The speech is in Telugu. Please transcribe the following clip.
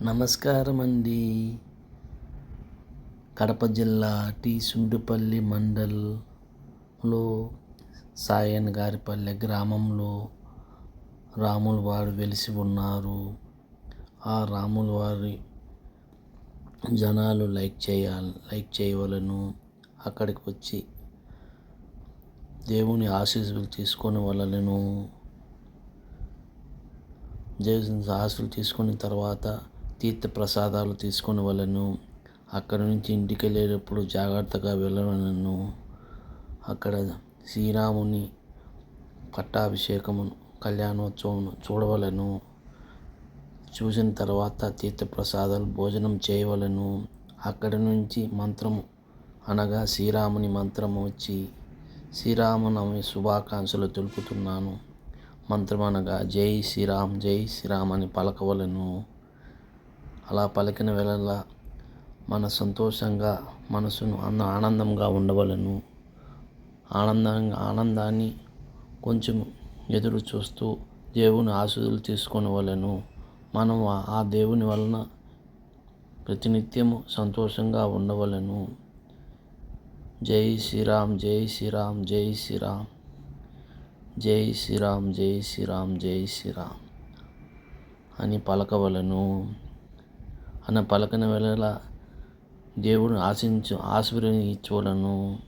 నమస్కారం అండి. కడప జిల్లా టి సుండుపల్లి మండల్లో సాయన్ గారిపల్లె గ్రామంలో రాముల వారు వెలిసి ఉన్నారు. ఆ రాముల వారి జనాలు లైక్ చేయవలను. అక్కడికి వచ్చి దేవుని ఆశీస్సులు తీసుకొని వాళ్ళను. దేవుని ఆశీస్సులు తీసుకున్న తర్వాత తీర్థ ప్రసాదాలు తీసుకొని వాళ్ళను. అక్కడి నుంచి ఇంటికి వెళ్ళేటప్పుడు జాగ్రత్తగా వెళ్ళవలను. అక్కడ శ్రీరాముని పట్టాభిషేకము కళ్యాణోత్సవం చూడవలను. చూసిన తర్వాత తీర్థ ప్రసాదాలు భోజనం చేయవలను. అక్కడి నుంచి మంత్రము అనగా శ్రీరాముని మంత్రము వచ్చి శ్రీరామనవమి శుభాకాంక్షలు తెలుపుతున్నాను. మంత్రం అనగా జై శ్రీరామ్ జై శ్రీరామ్ అని పలకవలను. అలా పలికిన వేళ మన సంతోషంగా మనసును ఆనందంగా ఉండవలను. ఆనందాన్ని కొంచెం ఎదురు చూస్తూ దేవుని ఆశీస్సులు తీసుకొనవలను. మనం ఆ దేవుని వలన ప్రతినిత్యము సంతోషంగా ఉండవలను. జై శ్రీరామ్ జై శ్రీరామ్ జై శ్రీరామ్ జై శ్రీరామ్ జై శ్రీరామ్ జై శ్రీరామ్ అని పలకవలను. పలకన వేళ దేవుడు ఆశీర్వదించవలను.